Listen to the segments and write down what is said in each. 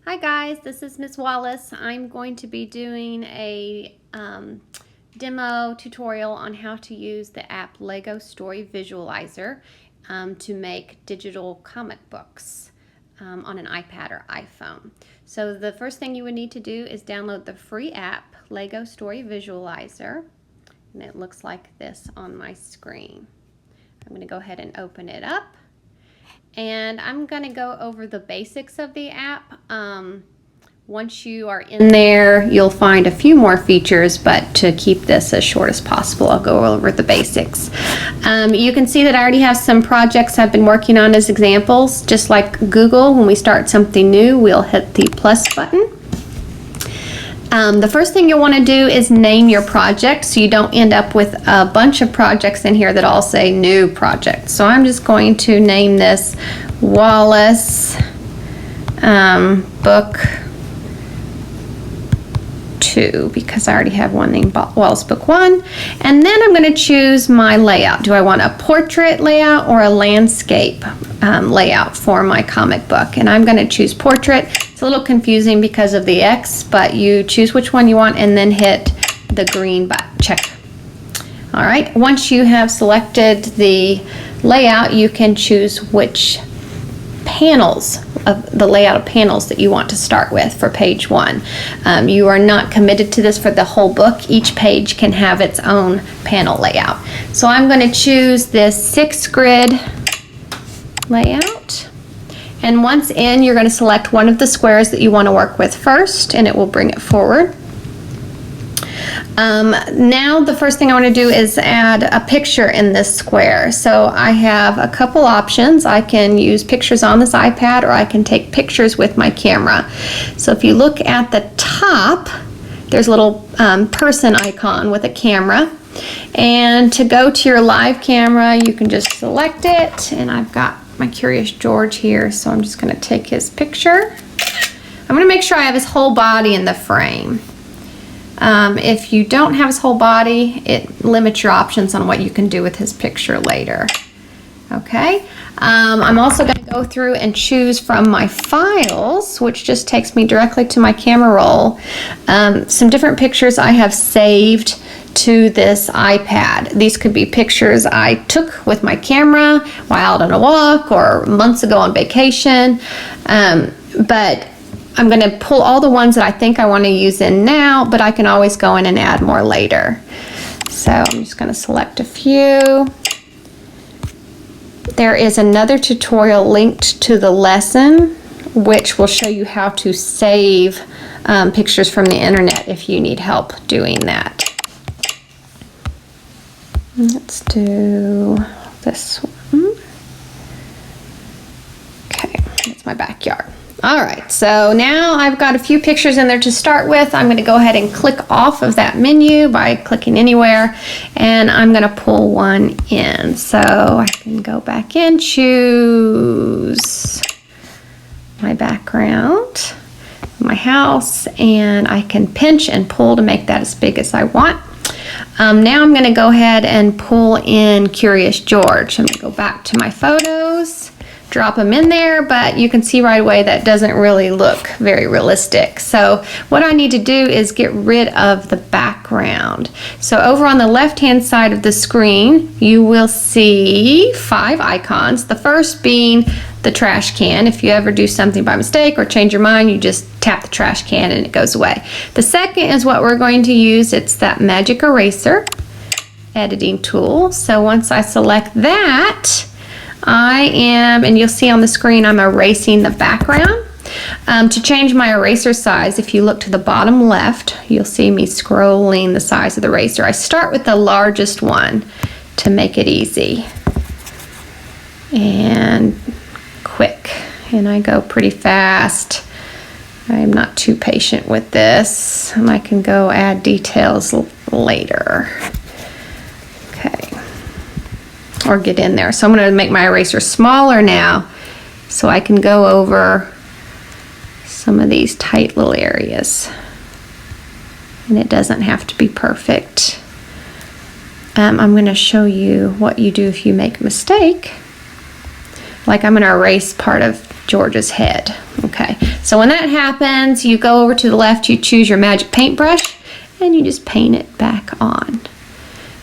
Hi guys, this is Ms. Wallace. I'm going to be doing a demo tutorial on how to use the app Lego Story Visualizer to make digital comic books on an iPad or iPhone. So the first thing you would need to do is download the free app Lego Story Visualizer, and it looks like this on my screen. I'm going to go ahead and open it up. And I'm going to go over the basics of the app. Once you are in there, you'll find a few more features, but to keep this as short as possible, I'll go over the basics. You can see that I already have some projects I've been working on as examples. Just like Google, when we start something new, we'll hit the plus button. The first thing you'll want to do is name your project so you don't end up with a bunch of projects in here that all say new project. So I'm just going to name this Wallace Book 2 because I already have one named Wallace Book 1. And then I'm going to choose my layout. Do I want a portrait layout or a landscape layout for my comic book? And I'm going to choose portrait. It's a little confusing because of the X, but you choose which one you want and then hit the green button, check. All right, once you have selected the layout, you can choose which panels of the layout of panels that you want to start with for page 1. You are not committed to this for the whole book. Each page can have its own panel layout. So I'm going to choose this 6 grid layout. And once in, you're going to select one of the squares that you want to work with first, and it will bring it forward. Now the first thing I want to do is add a picture in this square. So I have a couple options. I can use pictures on this iPad, or I can take pictures with my camera. So if you look at the top, there's a little person icon with a camera. And to go to your live camera, you can just select it, and I've got my Curious George here, so I'm just going to take his picture. I'm going to make sure I have his whole body in the frame. If you don't have his whole body, it limits your options on what you can do with his picture later. Okay, I'm also going to go through and choose from my files, which just takes me directly to my camera roll, some different pictures I have saved to this iPad. These could be pictures I took with my camera while out on a walk or months ago on vacation, but I'm going to pull all the ones that I think I want to use in now, but I can always go in and add more later. So I'm just going to select a few. There is another tutorial linked to the lesson which will show you how to save pictures from the internet if you need help doing that. Let's do this one. Okay, that's my backyard. All right, so now I've got a few pictures in there to start with. I'm going to go ahead and click off of that menu by clicking anywhere, and I'm going to pull one in. So I can go back in, choose my background, my house, and I can pinch and pull to make that as big as I want. Now I'm going to go ahead and pull in Curious George. I'm going to go back to my photos, drop them in there, but you can see right away that doesn't really look very realistic. So what I need to do is get rid of the background. So over on the left hand side of the screen, you will see 5 icons. The first being the trash can. If you ever do something by mistake or change your mind, you just tap the trash can and it goes away. The second is what we're going to use. It's that magic eraser editing tool. So once I select that, and you'll see on the screen, I'm erasing the background. To change my eraser size, if you look to the bottom left, you'll see me scrolling the size of the eraser. I start with the largest one to make it easy and quick, and I go pretty fast. I'm not too patient with this, and I can go add details later. Okay, or get in there. So I'm going to make my eraser smaller now so I can go over some of these tight little areas, and it doesn't have to be perfect. I'm going to show you what you do if you make a mistake. like I'm going to erase part of George's head. Okay, so when that happens, you go over to the left, you choose your magic paintbrush, and you just paint it back on.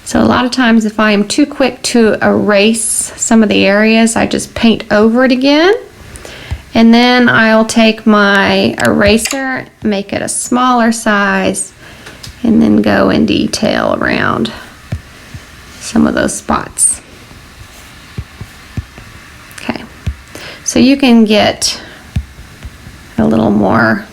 So a lot of times if I am too quick to erase some of the areas, I just paint over it again. And then I'll take my eraser, make it a smaller size, and then go in detail around some of those spots. Okay, so you can get a little more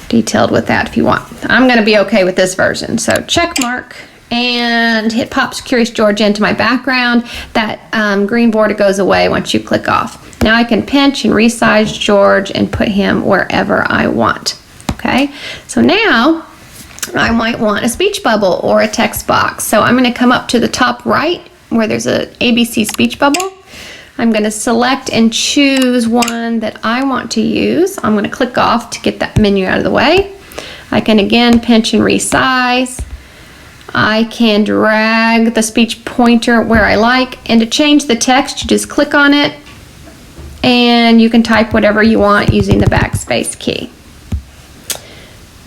detailed with that if you want. I'm going to be okay with this version, so check mark and hit Pops Curious George into my background. That green border goes away once you click off. Now I can pinch and resize George and put him wherever I want. Okay, so now I might want a speech bubble or a text box. So I'm going to come up to the top right where there's a ABC speech bubble. I'm going to select and choose one that I want to use. I'm going to click off to get that menu out of the way. I can again pinch and resize. I can drag the speech pointer where I like, and to change the text you just click on it and you can type whatever you want using the backspace key.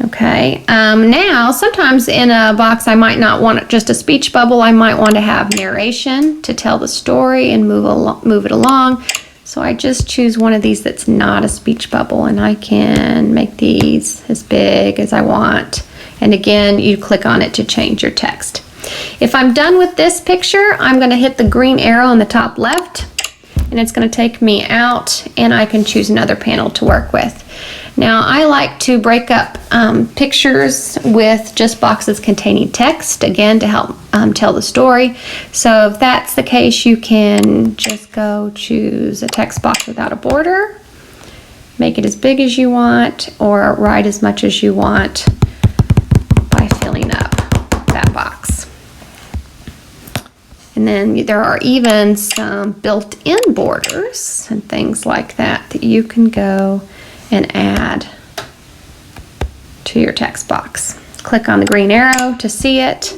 Okay, now sometimes in a box I might not want just a speech bubble. I might want to have narration to tell the story and move it along. So I just choose one of these that's not a speech bubble, and I can make these as big as I want. And again, you click on it to change your text. If I'm done with this picture, I'm going to hit the green arrow in the top left, and it's going to take me out, and I can choose another panel to work with. Now I like to break up pictures with just boxes containing text, again to help tell the story. So if that's the case, you can just go choose a text box without a border, make it as big as you want, or write as much as you want by filling up that box. And then there are even some built-in borders and things like that that you can go and add to your text box. Click on the green arrow to see it,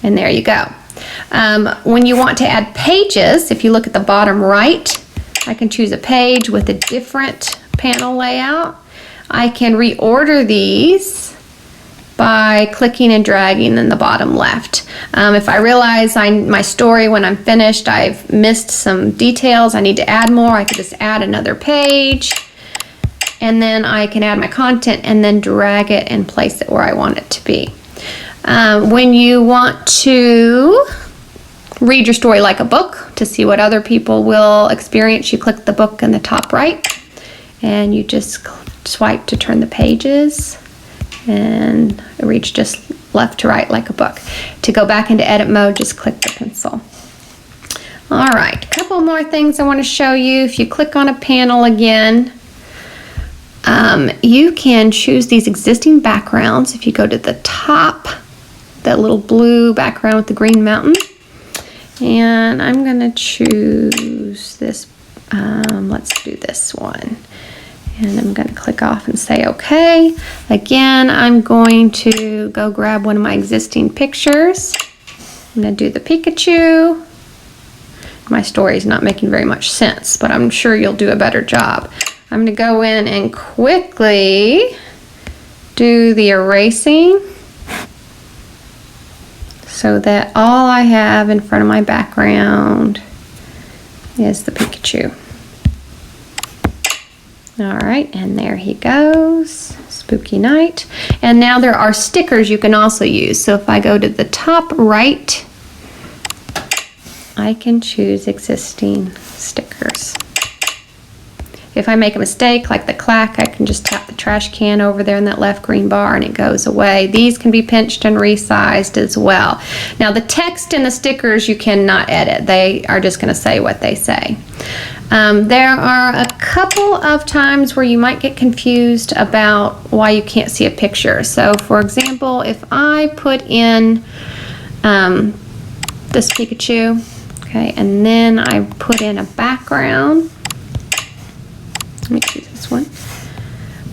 and there you go. When you want to add pages, if you look at the bottom right, I can choose a page with a different panel layout. I can reorder these by clicking and dragging in the bottom left. If I realize my story when I'm finished, I've missed some details, I need to add more, I could just add another page. And then I can add my content and then drag it and place it where I want it to be. When you want to read your story like a book to see what other people will experience, you click the book in the top right and you just swipe to turn the pages, and it reads just left to right like a book. To go back into edit mode, just click the pencil. All right, a couple more things I want to show you. If you click on a panel again, you can choose these existing backgrounds. If you go to the top, that little blue background with the green mountain, and I'm going to choose this, let's do this one, and I'm going to click off and say okay. Again, I'm going to go grab one of my existing pictures. I'm going to do the Pikachu. My story is not making very much sense, but I'm sure you'll do a better job. I'm going to go in and quickly do the erasing so that all I have in front of my background is the Pikachu. All right, and there he goes. Spooky night. And now there are stickers you can also use. So if I go to the top right, I can choose existing stickers. If I make a mistake, like the clack, I can just tap the trash can over there in that left green bar and it goes away. These can be pinched and resized as well. Now the text in the stickers you cannot edit. They are just going to say what they say. There are a couple of times where you might get confused about why you can't see a picture. So for example, if I put in this Pikachu, okay, and then I put in a background. Let me choose this one.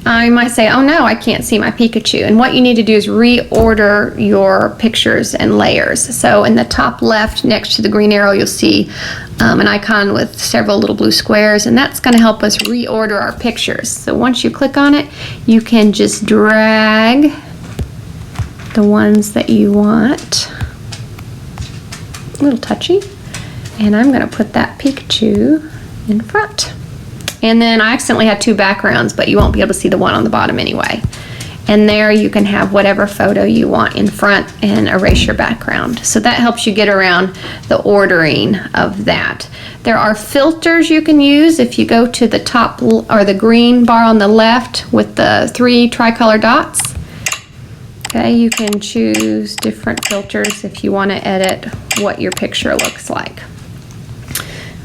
I might say, oh no, I can't see my Pikachu. And what you need to do is reorder your pictures and layers. So in the top left next to the green arrow, you'll see an icon with several little blue squares, and that's going to help us reorder our pictures. So once you click on it, you can just drag the ones that you want. A little touchy. And I'm going to put that Pikachu in front. And then I accidentally had two backgrounds, but you won't be able to see the one on the bottom anyway. And there you can have whatever photo you want in front and erase your background. So that helps you get around the ordering of that. There are filters you can use. If you go to the top or the green bar on the left with the 3 tricolor dots, okay, you can choose different filters if you want to edit what your picture looks like.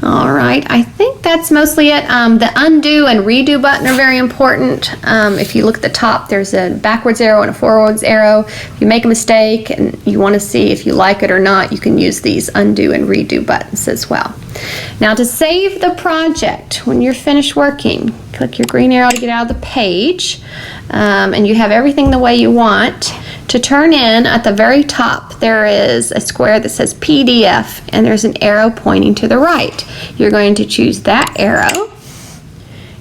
All right, I think that's mostly it. The undo and redo button are very important. If you look at the top, there's a backwards arrow and a forwards arrow. If you make a mistake and you want to see if you like it or not, you can use these undo and redo buttons as well. Now to save the project, when you're finished working, click your green arrow to get out of the page, and you have everything the way you want. To turn in, at the very top, there is a square that says PDF, and there's an arrow pointing to the right. You're going to choose that arrow,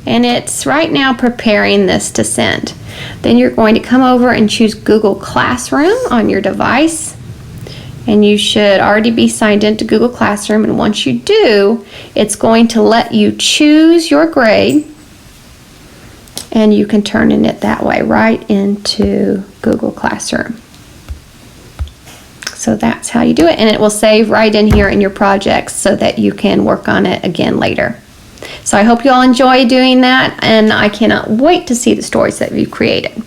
and it's right now preparing this to send. Then you're going to come over and choose Google Classroom on your device, and you should already be signed into Google Classroom, and once you do, it's going to let you choose your grade, and you can turn in it that way right into Google Classroom. So that's how you do it, and it will save right in here in your projects so that you can work on it again later. So I hope you all enjoy doing that, and I cannot wait to see the stories that you've created.